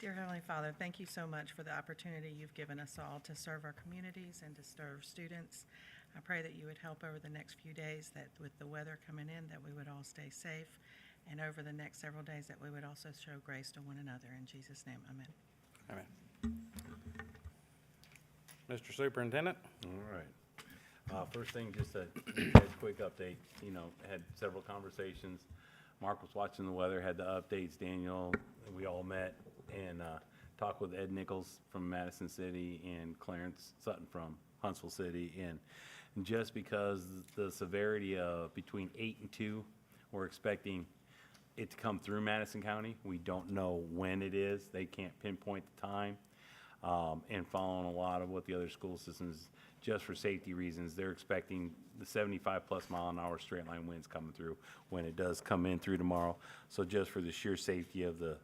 Dear Heavenly Father, thank you so much for the opportunity you've given us all to serve our communities and to serve students. I pray that you would help over the next few days, that with the weather coming in, that we would all stay safe, and over the next several days that we would also show grace to one another. In Jesus' name, amen. Amen. Mr. Superintendent? All right. First thing, just a quick update. Had several conversations. Mark was watching the weather, had the updates. Daniel, we all met and talked with Ed Nichols from Madison City and Clarence Sutton from Huntsville City. And just because the severity of between 8 and 2, we're expecting it to come through Madison County. We don't know when it is. They can't pinpoint the time. And following a lot of what the other school systems, just for safety reasons, they're expecting the 75+ mile an hour straight line winds coming through when it does come in through tomorrow. So just for the sheer safety of the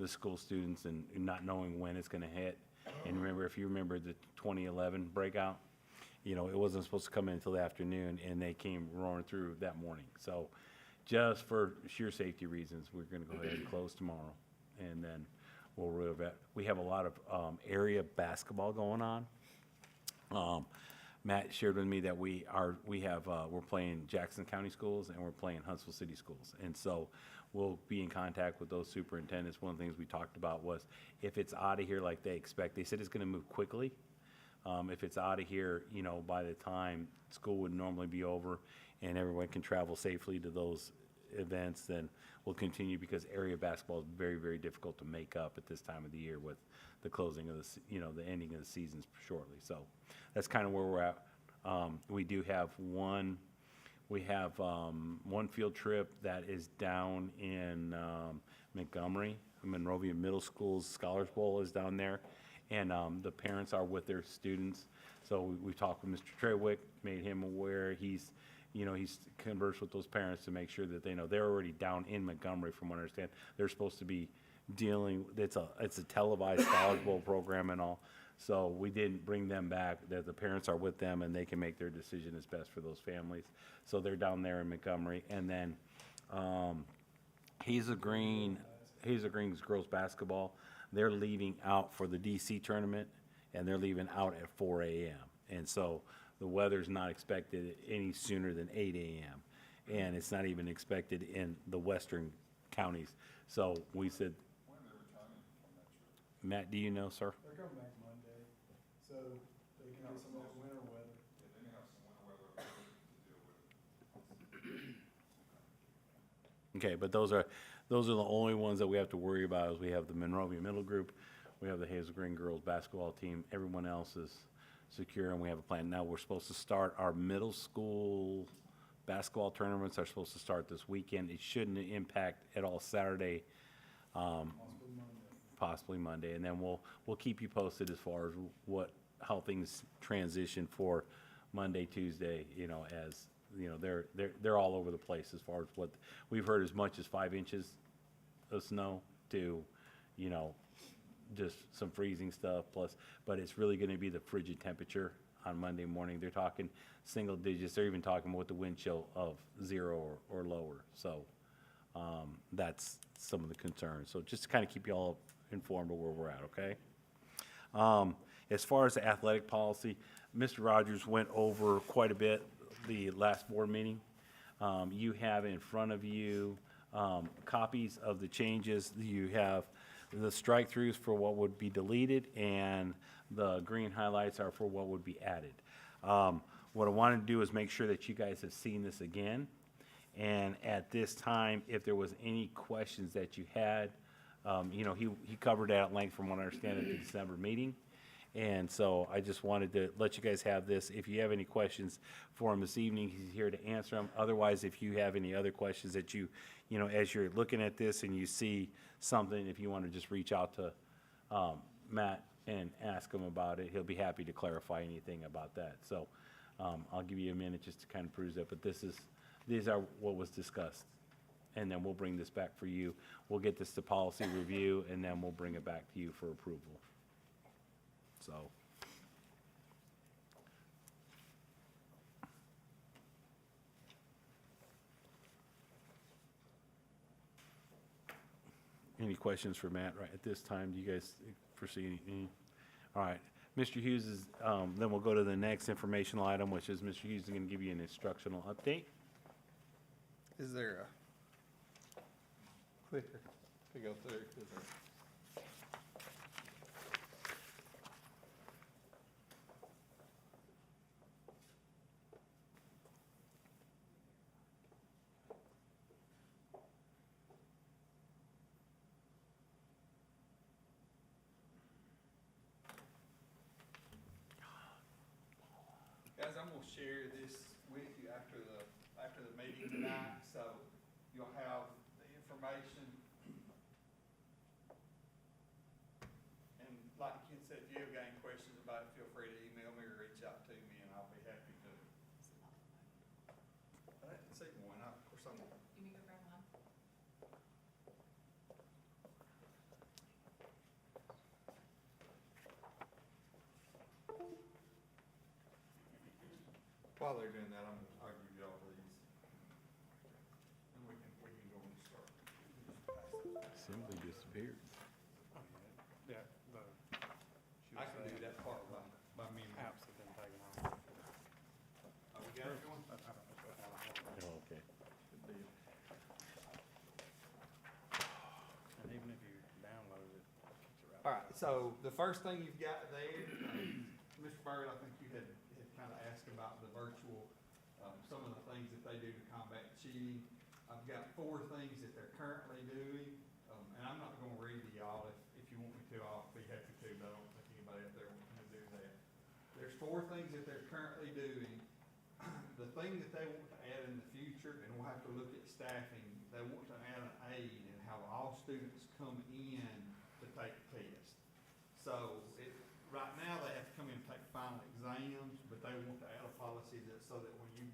school students and not knowing when it's going to hit. And remember, if you remember the 2011 breakout, it wasn't supposed to come in until the afternoon, and they came roaring through that morning. So just for sheer safety reasons, we're going to go ahead and close tomorrow, and then we'll revert. We have a lot of area basketball going on. Matt shared with me that we're playing Jackson County schools and we're playing Huntsville City schools, and so we'll be in contact with those superintendents. One of the things we talked about was if it's out of here like they expect, they said it's going to move quickly. If it's out of here, by the time school would normally be over and everyone can travel safely to those events, then we'll continue, because area basketball is very, very difficult to make up at this time of the year with the closing of the ending of the seasons shortly. So that's kind of where we're at. We do have one field trip that is down in Montgomery. Monrovia Middle School's Scholars Bowl is down there, and the parents are with their students. So we talked with Mr. Trewick, made him aware. He's conversed with those parents to make sure that they know they're already down in Montgomery. From what I understand, they're supposed to be dealing. It's a televised Scholars Bowl program and all. So we didn't bring them back. That the parents are with them and they can make their decision as best for those families. So they're down there in Montgomery, and then Hazel Green's girls basketball. They're leaving out for the DC tournament, and they're leaving out at 4 a.m. And so the weather's not expected any sooner than 8 a.m. And it's not even expected in the western counties. So we said, When are they returning from that trip? Matt, do you know, sir? They're coming back Monday, so they can get some of that winter weather. Yeah, they may have some winter weather to deal with. Okay, but those are the only ones that we have to worry about. Is we have the Monrovia Middle Group, we have the Hazel Green girls basketball team. Everyone else is secure, and we have a plan. Now we're supposed to start our middle school basketball tournaments are supposed to start this weekend. It shouldn't impact at all Saturday, possibly Monday, and then we'll keep you posted as far as how things transition for Monday, Tuesday. As they're all over the place as far as what we've heard, as much as 5 inches of snow to just some freezing stuff plus, but it's really going to be the frigid temperature on Monday morning. They're talking single digits. They're even talking with the wind chill of 0 or lower. So that's some of the concerns. So just to kind of keep you all informed of where we're at, okay? As far as the athletic policy, Mr. Rogers went over quite a bit the last board meeting. You have in front of you copies of the changes. You have the strike-throughs for what would be deleted, and the green highlights are for what would be added. What I wanted to do is make sure that you guys have seen this again, and at this time, if there was any questions that you had, he covered it at length from what I understand at the December meeting. And so I just wanted to let you guys have this. If you have any questions for him this evening, he's here to answer them. Otherwise, if you have any other questions that as you're looking at this and you see something, if you want to just reach out to Matt and ask him about it, he'll be happy to clarify anything about that. So I'll give you a minute just to kind of peruse that. But these are what was discussed. And then we'll bring this back for you. We'll get this to policy review, and then we'll bring it back to you for approval. So, Any questions for Matt right at this time? Do you guys foresee any? All right. Mr. Hughes is, then we'll go to the next informational item, which is Mr. Hughes is going to give you an instructional update. Is there a clicker to go through? Is there? Guys, I'm gonna share this with you after the meeting tonight, so you'll have the information. And like Ken said, if you have any questions about it, feel free to email me or reach out to me, and I'll be happy to. I didn't see one, of course, I'm. You need to grab one? While they're doing that, I'll give you all these. And we can go and start. Assembly disappeared. Yeah, I can do that part by me. apps have been taken off. Oh, we got it going? Oh, okay. Good deal. And even if you download it, it kicks it right. All right, so the first thing you've got there, Mr. Bird, I think you had kind of asked about the virtual, some of the things that they do to combat cheating. I've got 4 things that they're currently doing, and I'm not gonna read to y'all. If you want me to, I'll be happy to, but I don't think anybody up there wants to do that. There's 4 things that they're currently doing. The thing that they want to add in the future, and we'll have to look at staffing, they want to add an aid and have all students come in to take the test. So right now, they have to come in and take final exams, but they want to add a policy that, so that when you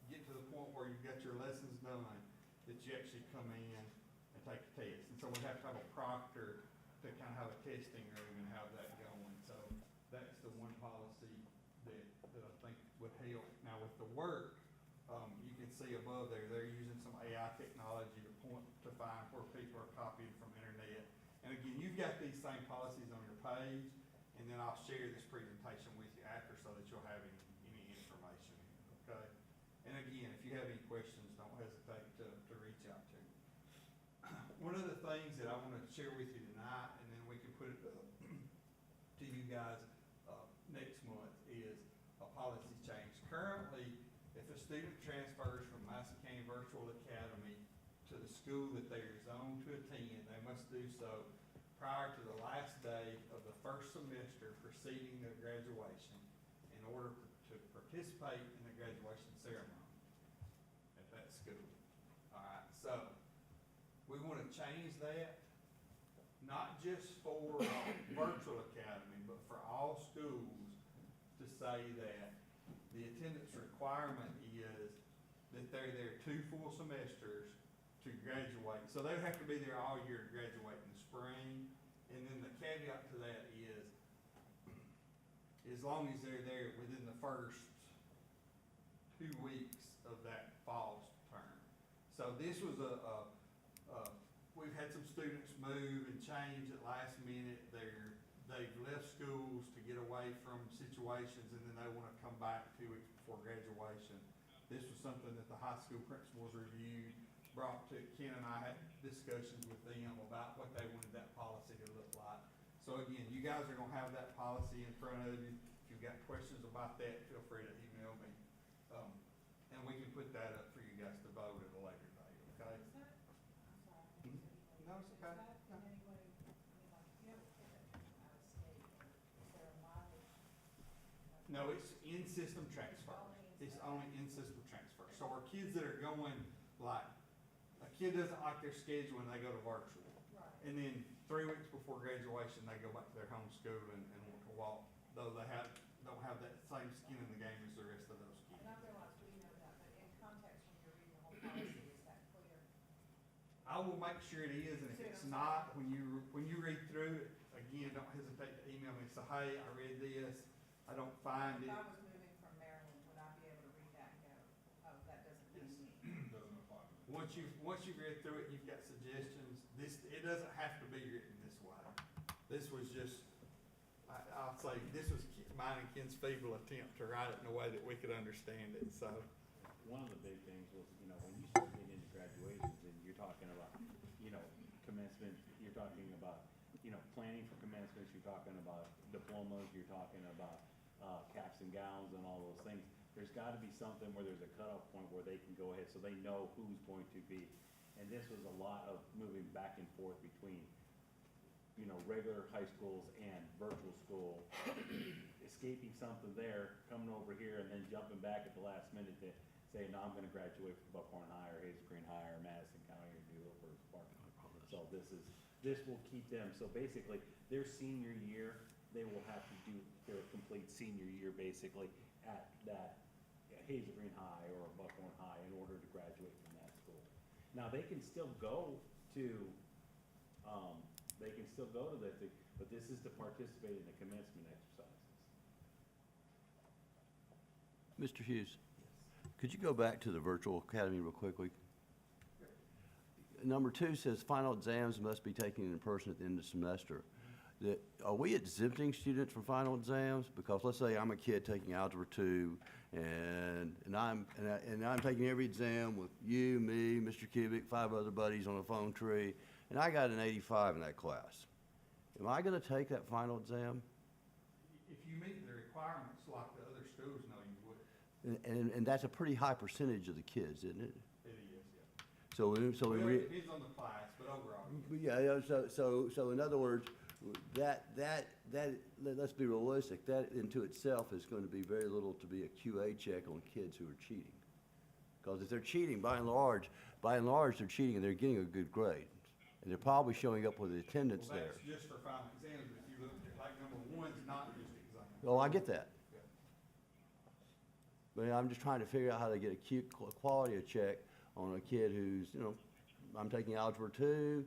get to the point where you've got your lessons done, that you actually come in and take the test. And so we have to have a proctor to kind of have a testing room and have that going. So that's the one policy that I think would help. Now with the work, you can see above there, they're using some AI technology to find where people are copying from internet. And again, you've got these same policies on your page, and then I'll share this presentation with you after so that you'll have any information, okay? And again, if you have any questions, don't hesitate to reach out to me. One of the things that I want to share with you tonight, and then we can put it to you guys next month, is a policy change. Currently, if a student transfers from Madison County Virtual Academy to the school that they are zoned to attend, they must do so prior to the last day of the first semester preceding their graduation in order to participate in the graduation ceremony at that school. All right, so we want to change that, not just for Virtual Academy, but for all schools, to say that the attendance requirement is that they're there 2 full semesters to graduate. So they would have to be there all year to graduate in the spring. And then the caveat to that is, as long as they're there within the first 2 weeks of that fall term. So this was we've had some students move and change at last minute. They've left schools to get away from situations, and then they want to come back 2 weeks before graduation. This was something that the high school principals reviewed, brought to Ken, and I had discussions with them about what they wanted that policy to look like. So again, you guys are gonna have that policy in front of you. If you've got questions about that, feel free to email me. And we can put that up for you guys to vote at a later date, okay? Is that, I'm sorry. No, it's okay. Is that in any way, I mean, like, if you have a kid that comes from out of state, is there a mileage? No, it's in-system transfer. It's only in-system transfer. So our kids that are going, like, a kid doesn't like their schedule when they go to virtual. Right. And then 3 weeks before graduation, they go back to their home school and want to walk, though they don't have that same skin in the game as the rest of those kids. And I realize we know that, but in context, when you're reading the whole policy, is that clear? I will make sure it is, and if it's not, when you read through it, again, don't hesitate to email me and say, hey, I read this, I don't find If it. I was moving from Maryland, would I be able to read that and go, oh, that doesn't mean me? Doesn't apply. Once you've read through it, you've got suggestions. It doesn't have to say, this was mine and Ken's feeble attempt to write it in a way that we could understand it, so. One of the big things was, you know, when you start getting into graduations and you're talking about, you know, commencement, you're talking about, you know, planning for commencements, you're talking about diplomas, you're talking about, caps and gowns and all those things. There's gotta be something where there's a cutoff point where they can go ahead, so they know who's going to be. And this was a lot of moving back and forth between, you know, regular high schools and virtual school, escaping something there, coming over here, and then jumping back at the last minute to say, no, I'm gonna graduate from Buckhorn High, or Hazel Green High, or Madison County, or New York, or Spartan. So this will keep them, so basically, their senior year, they will have to do their complete senior year, basically, at that Hazel Green High or Buckhorn High in order to graduate from that school. Now, they can still go to, this thing, but this is to participate in the commencement exercises. Mr. Hughes, could you go back to the virtual academy real quickly? Number 2 says final exams must be taken in person at the end of the semester. Are we exempting students from final exams? Because let's say I'm a kid taking Algebra 2, and I'm taking every exam with you, me, Mr. Cubic, 5 other buddies on a phone tree, and I got an 85 in that class. Am I gonna take that final exam? If you meet the requirements like the other schools, no, you wouldn't. And that's a pretty high percentage of the kids, isn't it? It is, yeah. So Well, it depends on the class, but overall. Yeah, so in other words, let's be realistic, that into itself is going to be very little to be a QA check on kids who are cheating. Because if they're cheating, by and large, they're cheating and they're getting a good grade. And they're probably showing up with the attendance Well, there. that's just for final exams, but if you look at, like, number 1's not just exams. Oh, I get that. Yeah. But I'm just trying to figure out how to get a quality of check on a kid who's, you know, I'm taking Algebra 2,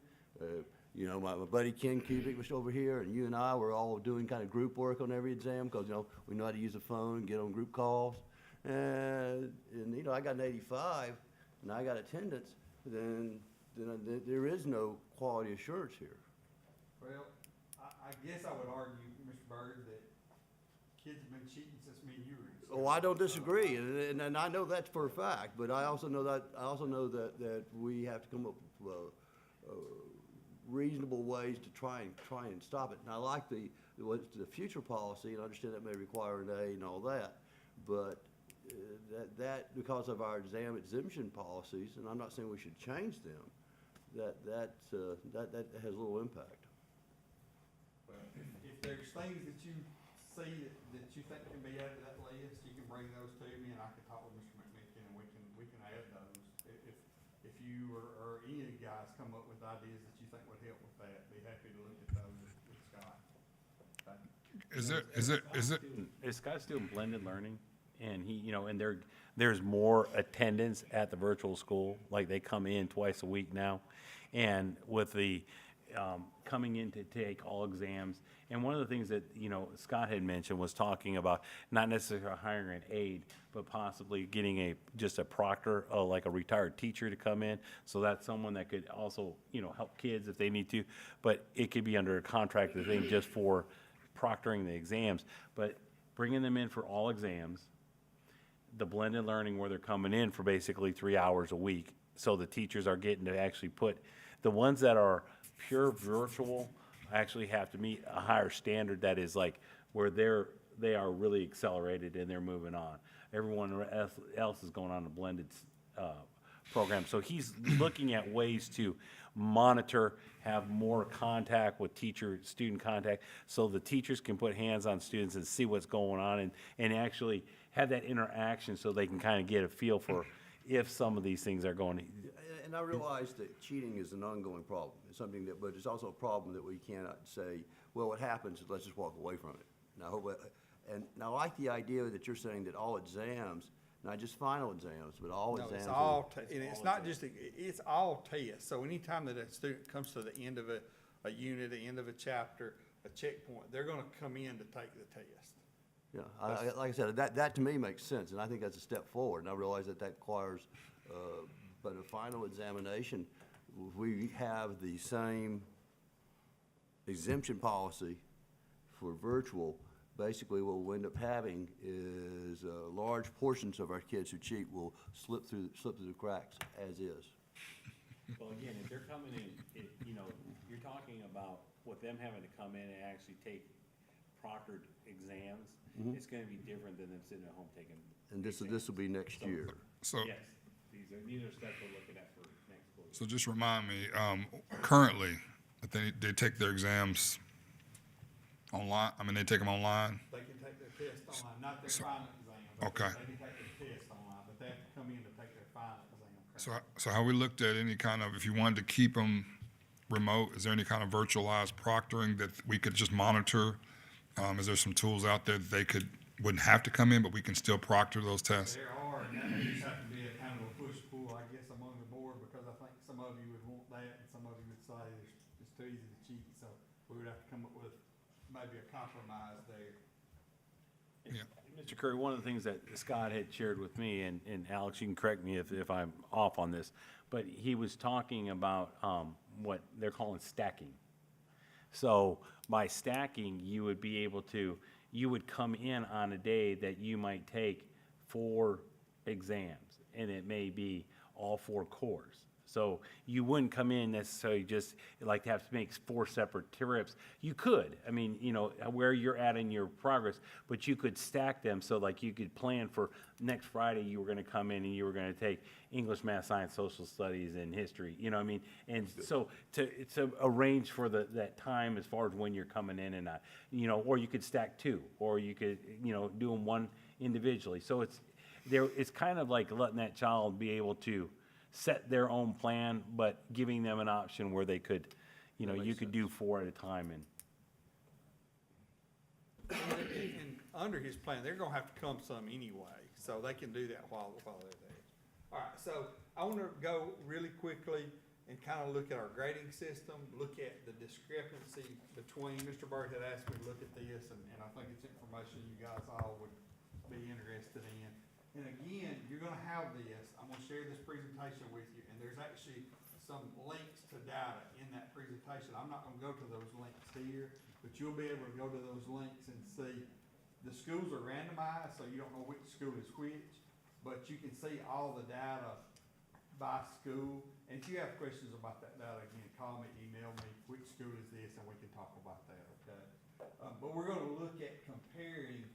you know, my buddy Ken Cubic was over here, and you and I were all doing kind of group work on every exam, because, you know, we know how to use a phone, get on group calls. And you know, I got an 85, and I got attendance, then there is no quality assurance here. Well, I guess I would argue, Mr. Byrd, that kids have been cheating since me and you were in school. Oh, I don't disagree, and I know that's for a fact, but I also know that we have to come up with reasonable ways to try and stop it. And I like the future policy, and I understand that may require an A and all that, but that because of our exam exemption policies, and I'm not saying we should change them, that has little impact. Well, if there's things that you see that you think can be added to that list, you can bring those to me, and I can talk with Mr. McMicken, and we can add those. If you or any of you guys come up with ideas that you think would help with that, be happy to look at those with Scott. Is Scott still blended learning? And he, you know, and there's more attendance at the virtual school, like they come in twice a week now. And with the coming in to take all exams, and one of the things that, you know, Scott had mentioned was talking about not necessarily hiring an aide, but possibly getting just a proctor, like a retired teacher to come in. So that's someone that could also, you know, help kids if they need to, but it could be under a contract thing just for proctoring the exams. But bringing them in for all exams, the blended learning where they're coming in for basically 3 hours a week. So the teachers are getting to actually put, the ones that are pure virtual actually have to meet a higher standard that is like where they are really accelerated and they're moving on. Everyone else is going on a blended program. So he's looking at ways to monitor, have more contact with teacher-student contact, so the teachers can put hands on students and see what's going on and actually have that interaction so they can kind of get a feel for if some of these things are going. And I realize that cheating is an ongoing problem. It's something that, but it's also a problem that we cannot say, well, what happens, let's just walk away from it. And I like the idea that you're saying that all exams, not just final exams, but all No, exams. it's all, and it's not just, it's all tests. So anytime that a student comes to the end of a unit, the end of a chapter, a checkpoint, they're gonna come in to take the test. Yeah, like I said, that to me makes sense, and I think that's a step forward, and I realize that requires, but a final examination, we have the same exemption policy for virtual, basically what we'll end up having is large portions of our kids who cheat will slip through the cracks as is. Well, again, if they're coming in, you know, you're talking about with them having to come in and actually take proctored exams, it's gonna be different than them sitting at home taking. And this exams. will be next year. So, Yes, these are steps we're looking at for next school year. so just remind me, currently, if they take their exams online, I mean, they take them online? They can take their test online, not their final exam. but Okay. They can take their test online, but they have to come in to take their final exam. So how we looked at any kind of, if you wanted to keep them remote, is there any kind of virtualized proctoring that we could just monitor? Is there some tools out there that wouldn't have to come in, but we can still proctor those tests? There are, and that just have to be a kind of a push-pull, I guess, among the board, because I think some of you would want that, and some of you would say it's too easy to cheat, so we would have to come up with maybe a compromise there. Yeah. Mr. Curry, one of the things that Scott had shared with me, and Alex, you can correct me if I'm off on this, but he was talking about what they're calling stacking. So by stacking, you would be able to, you would come in on a day that you might take 4 exams, and it may be all 4 cores. So you wouldn't come in necessarily just like to have to make 4 separate trips. You could, I mean, you know, where you're at in your progress, but you could stack them so like you could plan for next Friday, you were gonna come in and you were gonna take English, math, science, social studies, and history, you know what I mean? And so to arrange for that time as far as when you're coming in and not, you know, or you could stack 2, or you could, you know, do them one individually. So it's kind of like letting that child be able to set their own plan, but giving them an option where they could, you know, you could do 4 at a time and. And under his plan, they're gonna have to come some anyway, so they can do that while they're there. All right, so I wanna go really quickly and kind of look at our grading system, look at the discrepancy between, Mr. Bird had asked me to look at this, and I think it's information you guys all would be interested in. And again, you're gonna have this, I'm gonna share this presentation with you, and there's actually some links to data in that presentation. I'm not gonna go to those links here, but you'll be able to go to those links and see the schools are randomized, so you don't know which school is which, but you can see all the data by school. And if you have questions about that data, again, call me, email me, which school is this, and we can talk about that, okay? But we're gonna look at comparing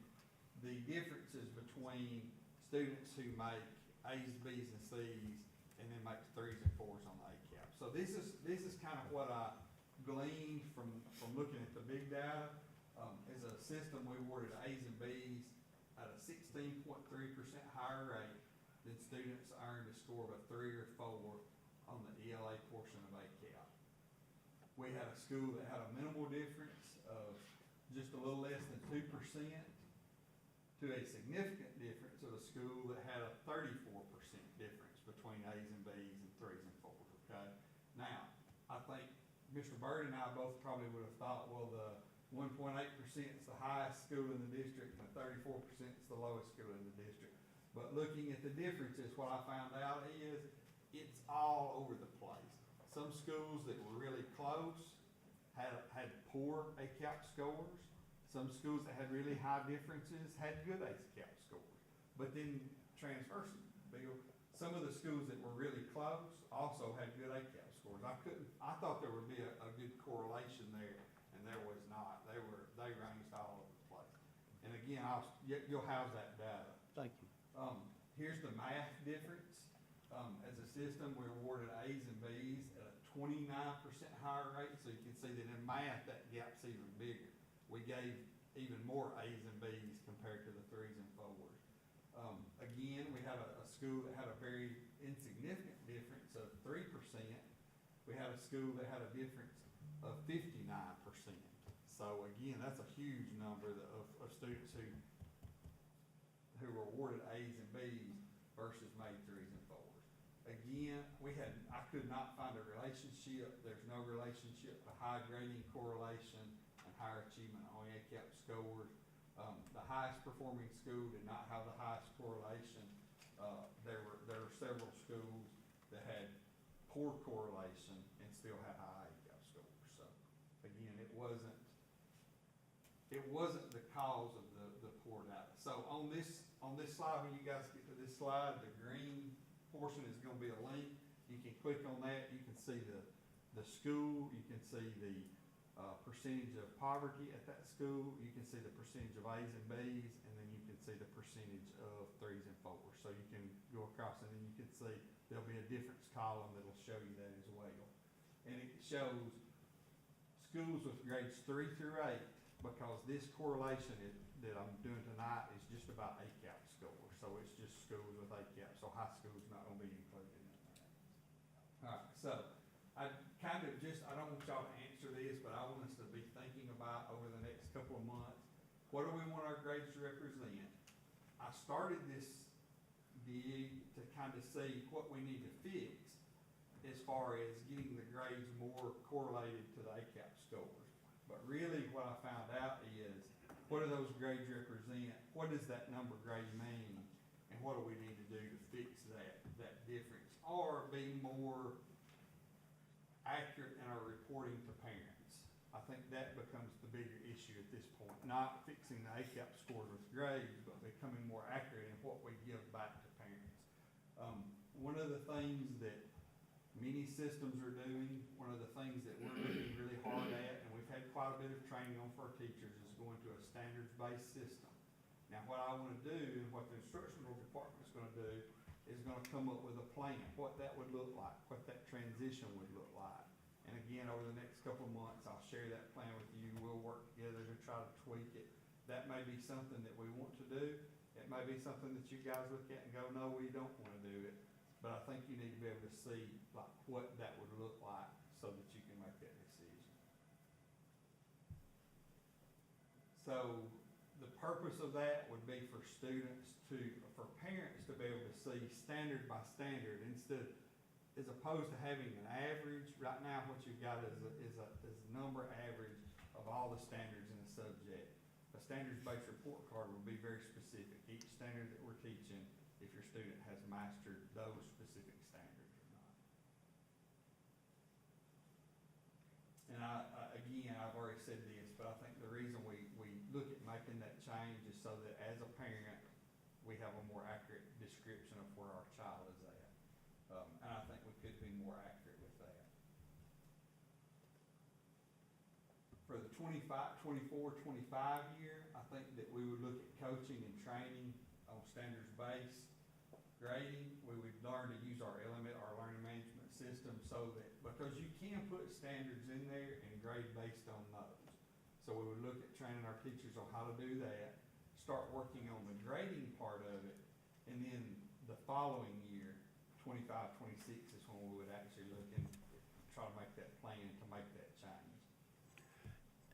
the differences between students who make A's, B's, and C's, and then make 3s and 4s on the ACAP. So this is kind of what I gleaned from looking at the big data. As a system, we awarded A's and B's at a 16.3% higher rate than students earned a score of a 3 or 4 on the ELA portion of ACAP. We had a school that had a minimal difference of just a little less than 2%, to a significant difference of a school that had a 34% difference between A's and B's and 3s and 4s, okay? Now, I think Mr. Bird and I both probably would have thought, well, the 1.8% is the highest school in the district, and the 34% is the lowest school in the district. But looking at the differences, what I found out is it's all over the place. Some schools that were really close had poor ACAP scores. Some schools that had really high differences had good ACAP scores. But then transversely, Bill, some of the schools that were really close also had good ACAP scores. I thought there would be a good correlation there, and there was not. They ranged all over the place. And again, you'll have that data. Thank you. Here's the math difference. As a system, we awarded A's and B's at a 29% higher rate, so you can see that in math, that gap's even bigger. We gave even more A's and B's compared to the 3s and 4s. Again, we had a school that had a very insignificant difference of 3%. We had a school that had a difference of 59%. So again, that's a huge number of students who were awarded A's and B's versus made 3s and 4s. Again, I could not find a relationship. There's no relationship to high grading correlation and higher achievement on ACAP scores. The highest performing school did not have the highest correlation. There were several schools that had poor correlation and still had high ACAP scores. So again, it wasn't the cause of the poor data. So on this slide, when you guys get to this slide, the green portion is gonna be a link. You can click on that, you can see the school, you can see the percentage of poverty at that school, you can see the percentage of A's and B's, and then you can see the percentage of 3s and 4s. So you can go across and then you can see there'll be a difference column that'll show you that as well. And it shows schools with grades 3 through 8, because this correlation that I'm doing tonight is just about ACAP scores. So it's just schools with ACAP, so high school's not gonna be included in that. Alright, so I don't want y'all to answer this, but I want us to be thinking about over the next couple of months, what do we want our grades to represent? I started this dig to kind of see what we need to fix as far as getting the grades more correlated to the ACAP scores. But really what I found out is, what do those grades represent? What does that number grade mean? And what do we need to do to fix that difference? Or be more accurate in our reporting to parents. I think that becomes the bigger issue at this point. Not fixing the ACAP scores with grades, but becoming more accurate in what we give back to parents. One of the things that many systems are doing, one of the things that we're looking really hard at, and we've had quite a bit of training on for our teachers, is going to a standards-based system. Now, what I want to do, and what the instructional department is going to do, is going to come up with a plan, what that would look like, what that transition would look like. And again, over the next couple of months, I'll share that plan with you. We'll work together to try to tweak it. That may be something that we want to do. It may be something that you guys look at and go, no, we don't want to do it. But I think you need to be able to see like what that would look like so that you can make that decision. So the purpose of that would be for parents to be able to see standard by standard as opposed to having an average. Right now, what you've got is a number average of all the standards in a subject. A standards-based report card would be very specific. Each standard that we're teaching, if your student has mastered those specific standards or not. And again, I've already said this, but I think the reason we look at making that change is so that as a parent, we have a more accurate description of where our child is at. And I think we could be more accurate with that. For the 24-25 year, I think that we would look at coaching and training on standards-based grading. We would learn to use our learning management system so that, because you can put standards in there and grade based on those. So we would look at training our teachers on how to do that, start working on the grading part of it, and then the following year, 25-26 is when we would actually look and try to make that plan to make that change.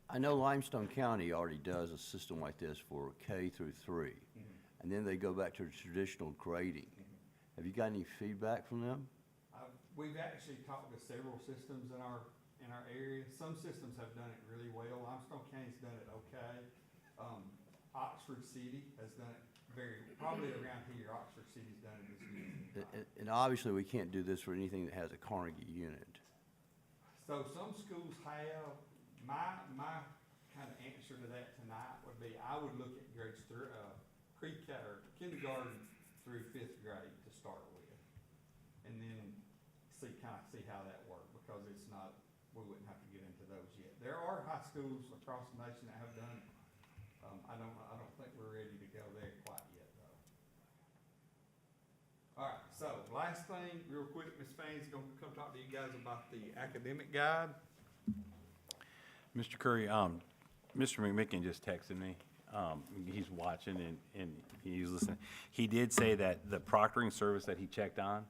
I know Limestone County already does a system like this for K through 3, and then they go back to the traditional grading. Have you got any feedback from them? We've actually talked to several systems in our area. Some systems have done it really well. Limestone County's done it okay. Oxford City has done it probably around here, Oxford City's done it as good. And obviously, we can't do this for anything that has a Carnegie unit. So some schools have, my kind of answer to that tonight would be, I would look at grades through, kindergarten through 5th grade to start with. And then see how that worked, because it's not, we wouldn't have to get into those yet. There are high schools across the nation that have done it. I don't think we're ready to go there quite yet, though. All right, so last thing, real quick, Ms. Fain's gonna come talk to you guys about the academic guide. Mr. Curry, Mr. McMicken just texted me. He's watching and he's listening. He did say that the proctoring service that he checked on,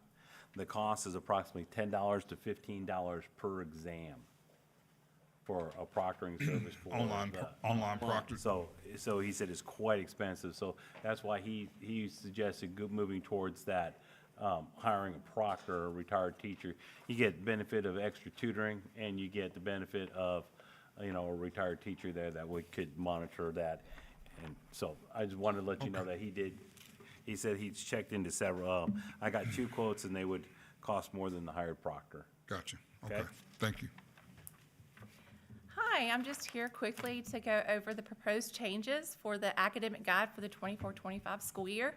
the cost is approximately $10 to $15 per exam for a proctoring service for Online proctor. So he said it's quite expensive. So that's why he suggested moving towards that, hiring a proctor, a retired teacher. You get benefit of extra tutoring, and you get the benefit of, a retired teacher there that we could monitor that. And so I just wanted to let you know that he said he's checked into several. I got 2 quotes, and they would cost more than the hired proctor. Gotcha. Okay. Okay, thank you. Hi, Hi, I'm just here quickly to go over the proposed changes for the academic guide for the 24-25 school year.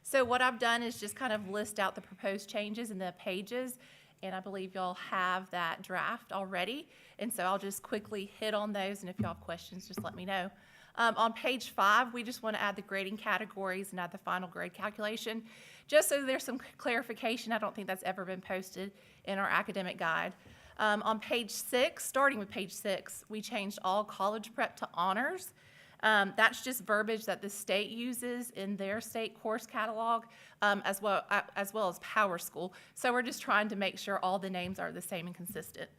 So what I've done is just kind of list out the proposed changes in the pages, and I believe y'all have that draft already. And so I'll just quickly hit on those, and if y'all have questions, just let me know. On page 5, we just want to add the grading categories and add the final grade calculation. Just so there's some clarification, I don't think that's ever been posted in our academic guide. On page 6, starting with page 6, we changed all college prep to honors. That's just verbiage that the state uses in their state course catalog, as well as Power School. So we're just trying to make sure all the names are the same and consistent.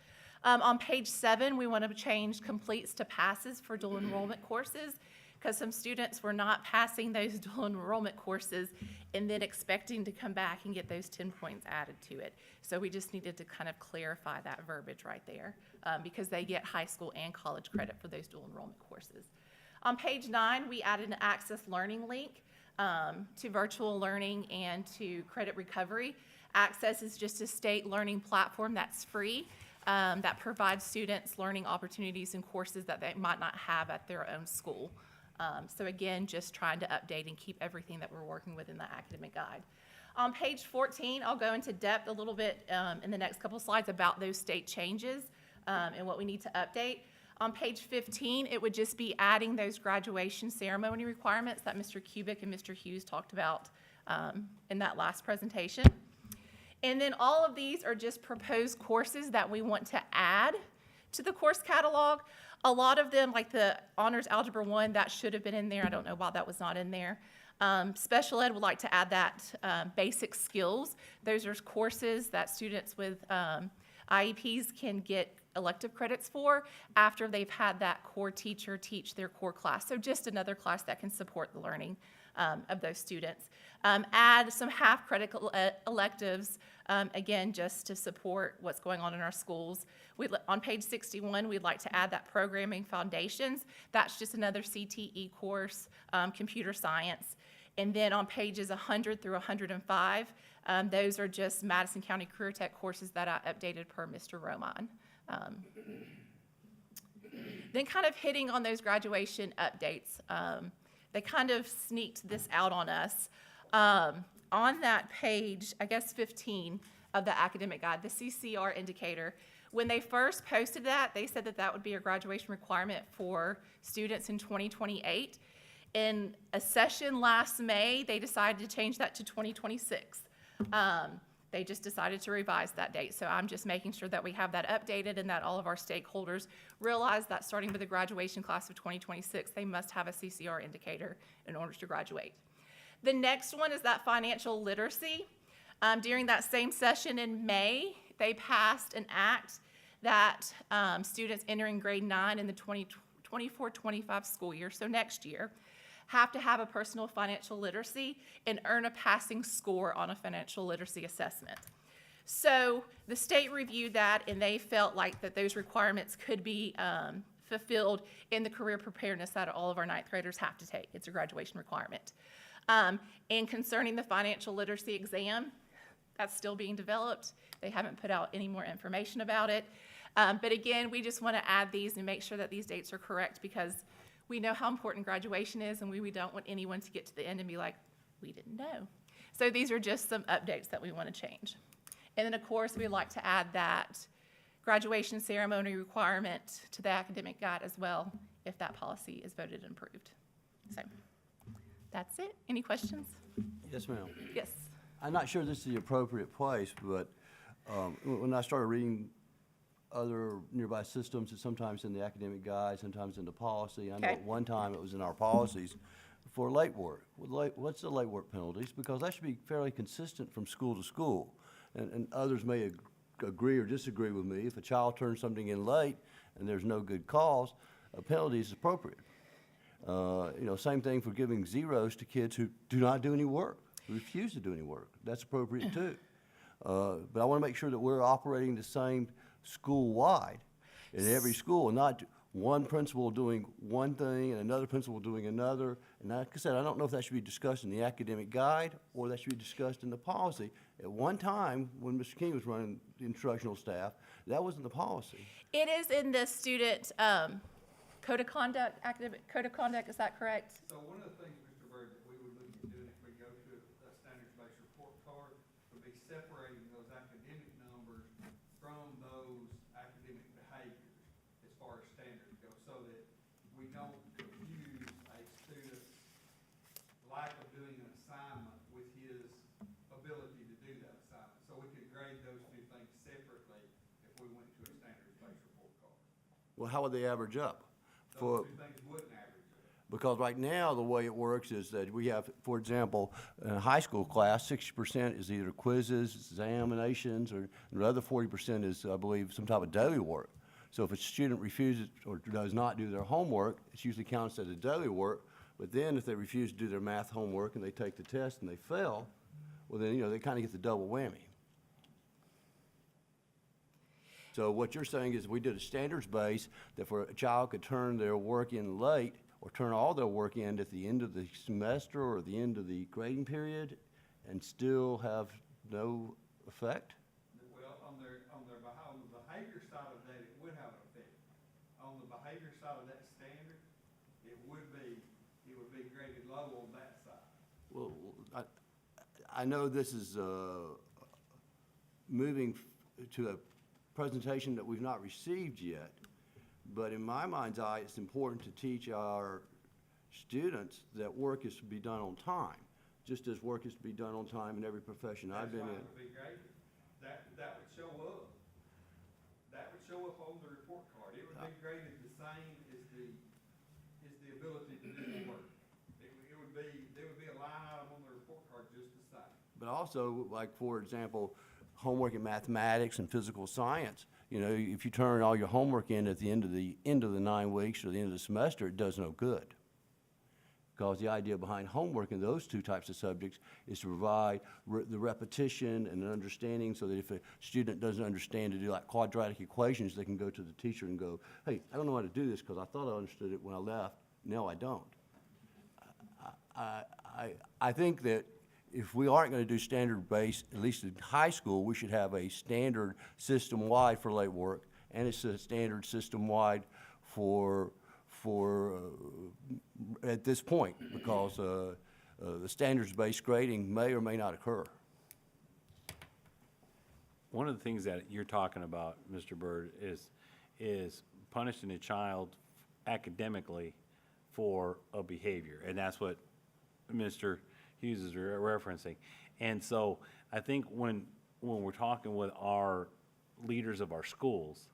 On page 7, we want to change completes to passes for dual enrollment courses, because some students were not passing those dual enrollment courses and then expecting to come back and get those 10 points added to it. So we just needed to kind of clarify that verbiage right there, because they get high school and college credit for those dual enrollment courses. On page 9, we added an Access Learning link to virtual learning and to credit recovery. Access is just a state learning platform that's free, that provides students learning opportunities and courses that they might not have at their own school. So again, just trying to update and keep everything that we're working with in the academic guide. On page 14, I'll go into depth a little bit in the next couple slides about those state changes and what we need to update. On page 15, it would just be adding those graduation ceremony requirements that Mr. Kubik and Mr. Hughes talked about in that last presentation. And then all of these are just proposed courses that we want to add to the course catalog. A lot of them, like the Honors Algebra 1, that should have been in there. I don't know why that was not in there. Special Ed would like to add that basic skills. Those are courses that students with IEPs can get elective credits for after they've had that core teacher teach their core class. So just another class that can support the learning of those students. Add some half-credit electives, again, just to support what's going on in our schools. On page 61, we'd like to add that Programming Foundations. That's just another CTE course, computer science. And then on pages 100 through 105, those are just Madison County Career Tech courses that I updated per Mr. Roman. Then kind of hitting on those graduation updates. They kind of sneaked this out on us. On that page, I guess 15 of the academic guide, the CCR indicator, when they first posted that, they said that that would be a graduation requirement for students in 2028. In a session last May, they decided to change that to 2026. They just decided to revise that date. So I'm just making sure that we have that updated and that all of our stakeholders realize that starting with the graduation class of 2026, they must have a CCR indicator in order to graduate. The next one is that financial literacy. During that same session in May, they passed an act that students entering grade 9 in the 24-25 school year, so next year, have to have a personal financial literacy and earn a passing score on a financial literacy assessment. So the state reviewed that, and they felt like that those requirements could be fulfilled in the career preparedness that all of our ninth graders have to take. It's a graduation requirement. And concerning the financial literacy exam, that's still being developed. They haven't put out any more information about it. But again, we just want to add these and make sure that these dates are correct, because we know how important graduation is, and we don't want anyone to get to the end and be like, we didn't know. So these are just some updates that we want to change. And then, of course, we'd like to add that graduation ceremony requirement to the academic guide as well, if that policy is voted and approved. So that's it. Any questions? Yes, ma'am. Yes. I'm not sure this is the appropriate place, but when I started reading other nearby systems, it's sometimes in the academic guide, sometimes in the policy. I know Okay. at one time it was in our policies for late work. What's the late work penalties? Because that should be fairly consistent from school to school. And others may agree or disagree with me. If a child turns something in late and there's no good cause, a penalty is appropriate. Same thing for giving zeros to kids who do not do any work, who refuse to do any work. That's appropriate too. But I want to make sure that we're operating the same school-wide in every school, and not one principal doing one thing and another principal doing another. And like I said, I don't know if that should be discussed in the academic guide or that should be discussed in the policy. At one time, when Mr. King was running the instructional staff, that wasn't the policy. It is in the student code of conduct, academic code of conduct, is that correct? So one of the things, Mr. Byrd, that we would look at doing if we go to a standards-based report card would be separating those academic numbers from those academic behaviors as far as standards go, so that we don't confuse a student's lack of doing an assignment with his ability to do that assignment. So we could grade those two things separately if we went to a standards-based report card. Well, how would they average up? Those two things wouldn't average up. Because right now, the way it works is that we have, for example, in a high school class, 60% is either quizzes, examinations, or the other 40% is, I believe, some type of daily work. So if a student refuses or does not do their homework, it's usually counts as a daily work. But then if they refuse to do their math homework and they take the test and they fail, well then, they kind of get the double whammy. So what you're saying is we did a standards base that for a child could turn their work in late or turn all their work in at the end of the semester or the end of the grading period and still have no effect? Well, on the behavior side of that, it would have an effect. On the behavior side of that standard, it would be graded low on that side. Well, I know this is moving to a presentation that we've not received yet, but in my mind's eye, it's important to teach our students that work is to be done on time, just as work is to be done on time in every profession I've been in. That's why it would be graded. That would show up. That would show up on the report card. It would be graded the same as the ability to do the work. There would be a line item on the report card just the same. But also, like, for example, homework in mathematics and physical science, if you turn all your homework in at the end of the 9 weeks or the end of the semester, it does no good. Because the idea behind homework in those two types of subjects is to provide the repetition and an understanding so that if a student doesn't understand to do like quadratic equations, they can go to the teacher and go, hey, I don't know how to do this because I thought I understood it when I left. No, I don't. I think that if we aren't going to do standard-based, at least in high school, we should have a standard system-wide for late work, and it's a standard system-wide for at this point, because the standards-based grading may or may not occur. One of the things that you're talking about, Mr. Byrd, is punishing a child academically for a behavior, and that's what Mr. Hughes is referencing. And so I think when we're talking with our leaders of our schools,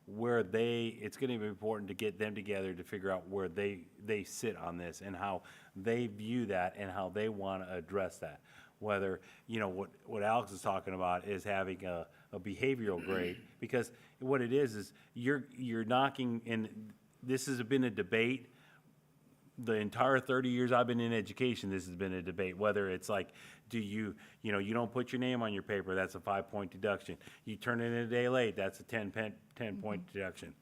it's going to be important to get them together to figure out where they sit on this and how they view that and how they want to address that. Whether, what Alex is talking about is having a behavioral grade, because what it is you're knocking, and this has been a debate the entire 30 years I've been in education. This has been a debate, whether it's like, do you don't put your name on your paper, that's a 5-point deduction. You turn it in a day late, that's a 10-point deduction.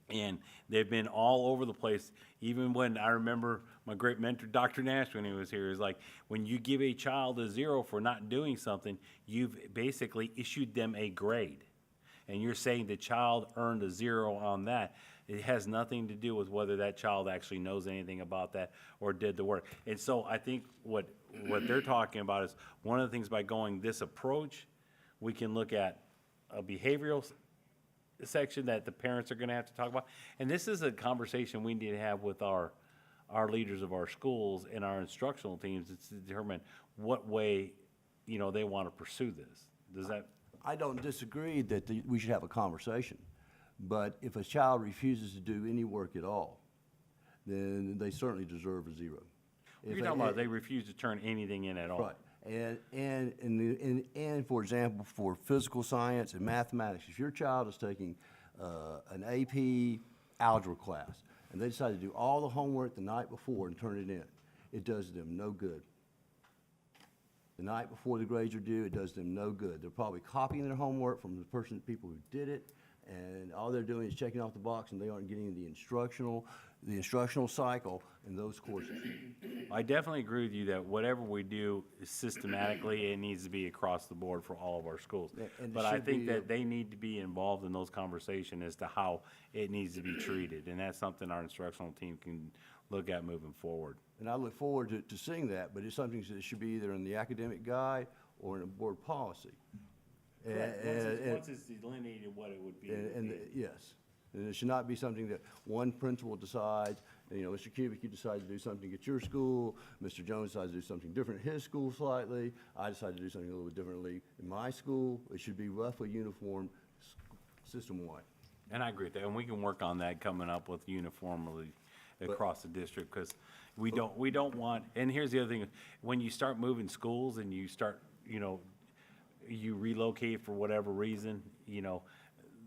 And they've been all over the place. Even when I remember my great mentor, Dr. Nash, when he was here, is like, when you give a child a 0 for not doing something, you've basically issued them a grade. And you're saying the child earned a 0 on that. It has nothing to do with whether that child actually knows anything about that or did the work. And so I think what they're talking about is one of the things by going this approach, we can look at a behavioral section that the parents are going to have to talk about. And this is a conversation we need to have with our leaders of our schools and our instructional teams to determine what way, they want to pursue this. Does that? I don't disagree that we should have a conversation. But if a child refuses to do any work at all, then they certainly deserve a 0. You're talking about they refuse to turn anything in at all. Right. And for example, for physical science and mathematics, if your child is taking an AP algebra class and they decide to do all the homework the night before and turn it in, it does them no good. The night before the grades are due, it does them no good. They're probably copying their homework from the people who did it, and all they're doing is checking off the box, and they aren't getting the instructional cycle in those courses. I definitely agree with you that whatever we do is systematically, it needs to be across the board for all of our schools. Yeah, and it But I should think be, that they need to be involved in those conversations as to how it needs to be treated, and that's something our instructional team can look at moving forward. And I look forward to seeing that, but it's something that should be either in the academic guide or in a board policy. Once it's delineated what it would be. Yes, and it should not be something that one principal decides, you know, Mr. Cubic, you decide to do something at your school, Mr. Jones decides to do something different at his school slightly, I decide to do something a little bit differently in my school. It should be roughly uniform, system-wide. And I agree with that, and we can work on that coming up with uniformly across the district, because we don't want, and here's the other thing, when you start moving schools and you start, you know, you relocate for whatever reason, you know,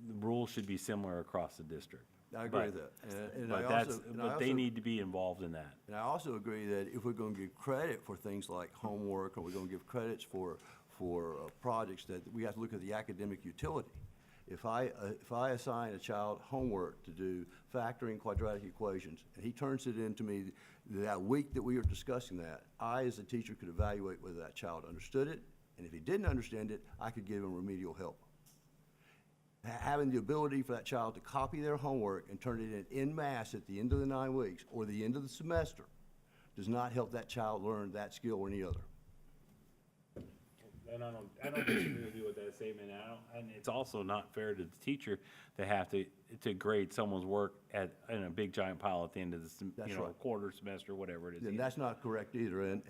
the rules should be similar across the district. I agree with that. And I But that's, also- and I but they also- need to be involved in that. And I also agree that if we're gonna give credit for things like homework, or we're gonna give credits for projects, that we have to look at the academic utility. If I assign a child homework to do factoring quadratic equations, and he turns it in to me that week that we are discussing that, I, as a teacher, could evaluate whether that child understood it, and if he didn't understand it, I could give him remedial help. Having the ability for that child to copy their homework and turn it in mass at the end of the 9 weeks or the end of the semester does not help that child learn that skill or any other. And I don't disagree with you with that statement, and it's also not fair to the teacher to have to grade someone's work in a big giant pile at the end of the, That's you know, right. quarter semester, whatever it is. And that's not correct either,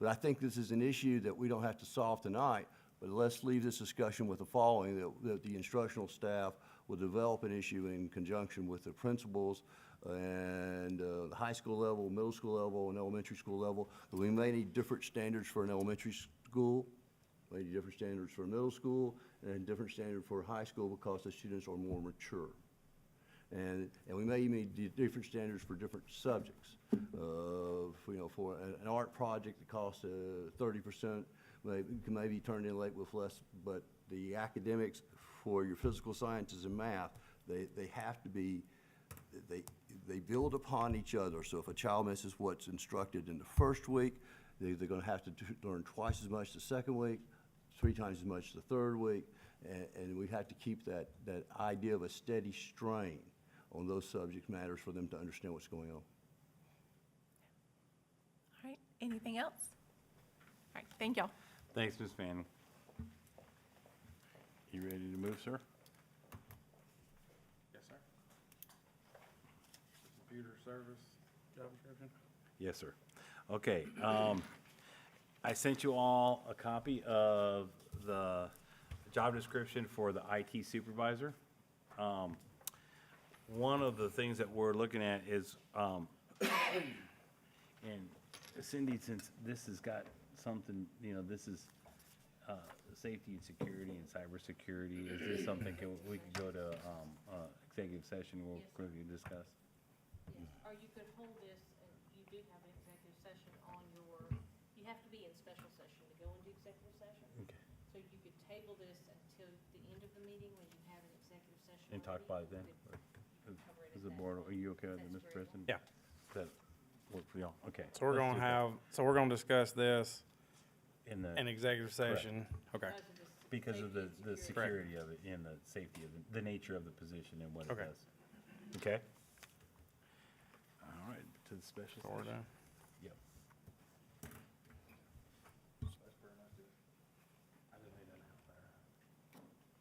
but I think this is an issue that we don't have to solve tonight, but let's leave this discussion with the following, that the instructional staff will develop an issue in conjunction with the principals and the high school level, middle school level, and elementary school level. We may need different standards for an elementary school, maybe different standards for middle school, and different standard for high school because the students are more mature. And we may even need different standards for different subjects. You know, for an art project that costs 30%, can maybe turned in late with less, but the academics for your physical sciences and math, they have to be, they build upon each other. So if a child misses what's instructed in the first week, they're gonna have to learn twice as much the second week, 3 times as much the third week, and we have to keep that idea of a steady strain on those subject matters for them to understand what's going on. All right, anything else? All right, thank y'all. Thanks, Ms. Fanning. You ready to move, sir? Yes, sir. Computer service, job description? Yes, sir. Okay, I sent you all a copy of the job description for the IT supervisor. One of the things that we're looking at is, and Cindy, since this has got something, you know, this is safety and security and cybersecurity, is this something we could go to executive session, we'll quickly discuss? Yes, or you could hold this, and you do have an executive session on your, you have to be in special session to go into executive session. Okay. So you could table this until the end of the meeting when you have an executive session. And talk about it then? cover it Is at the that board, point. are you okay with it, That's Mr. very President? Yeah. Does that work for y'all? Okay. So we're let's gonna do that. so we're gonna discuss this In the, in executive session. Okay. Because of this because of the safety and security of it and the safety of the nature of the position and what it Okay. does. Okay? All right, to the special So we're session. done. Yep.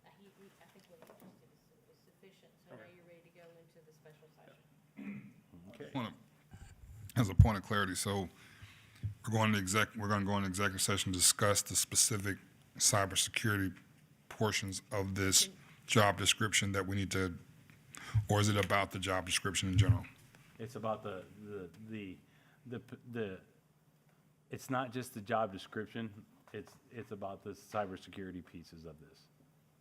I think what you just did is sufficient, so now you're ready to go into the special session. Okay. As a point of clarity, so we're going to go into executive session to discuss the specific cybersecurity portions of this job description that we need to, or is it about the job description in general? It's about it's not just the job description, it's about the cybersecurity pieces of this.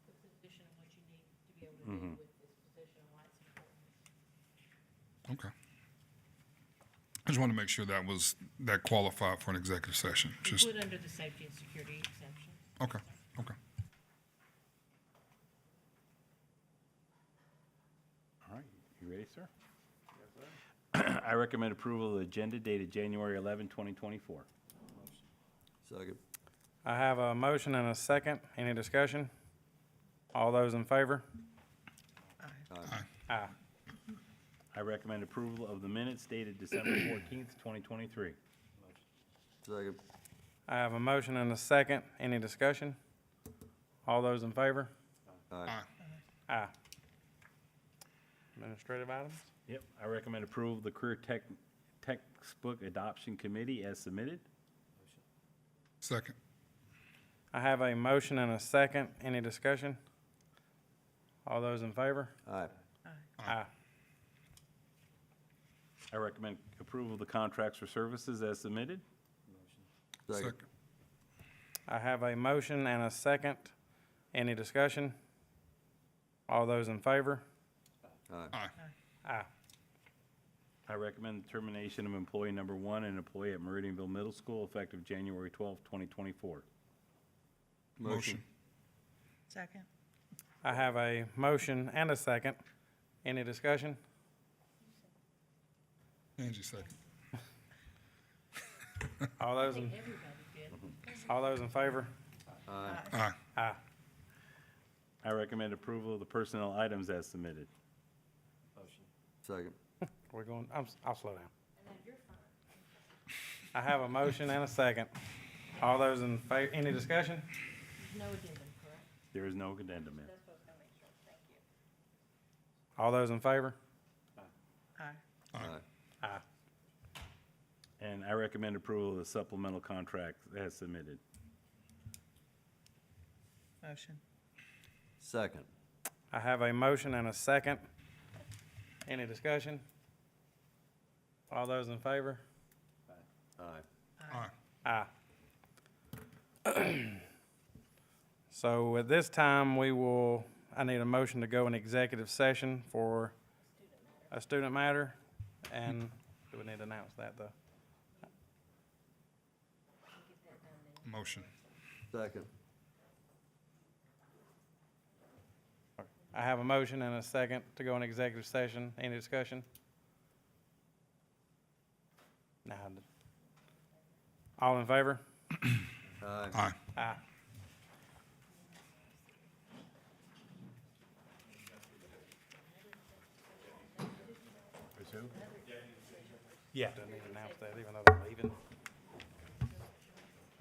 The position and what you need to be able to do with this position and why it's important. Okay. I just wanted to make sure that qualified for an executive session. Just, Put under the safety and security exemption. okay, okay. ready, sir? I recommend approval of the agenda dated January 11, 2024. Second. I have a motion and a second. Any discussion? All those in favor? Aye. I recommend approval of the minutes dated December 14th, 2023. Second. I have a motion and a second. Any discussion? All those in favor? Aye. Aye. Administrative items? Yep, I recommend approval of the Career Textbook Adoption Committee as submitted. Second. I have a motion and a second. Any discussion? All those in favor? Aye. Aye. I recommend approval of the contracts for services as submitted. Second. I have a motion and a second. Any discussion? All those in favor? Aye. Aye. Aye. I recommend the termination of employee number 1 and employee at Meridianville Middle School effective January 12, 2024. Motion. Second. I have a motion and a second. Any discussion? Angie second. All those in, all those in favor? Aye. Aye. I recommend approval of the personnel items as submitted. Second. We're going, I'll slow down. I have a motion and a second. All those in favor, any discussion? No addendum, correct? There is no addendum in. That's what I was gonna make sure. Thank you. All those in favor? Aye. Aye. Aye. And I recommend approval of the supplemental contract as submitted. Motion. Second. I have a motion and a second. Any discussion? All those in favor? Aye. Aye. Aye. So at this time, I need a motion to go in executive session for a student matter. And do we need to announce that though? Motion. Second. I have a motion and a second to go in executive session. Any discussion? Now, all in favor? Aye. Aye. Aye. Yeah. Doesn't need to announce that even though they're leaving.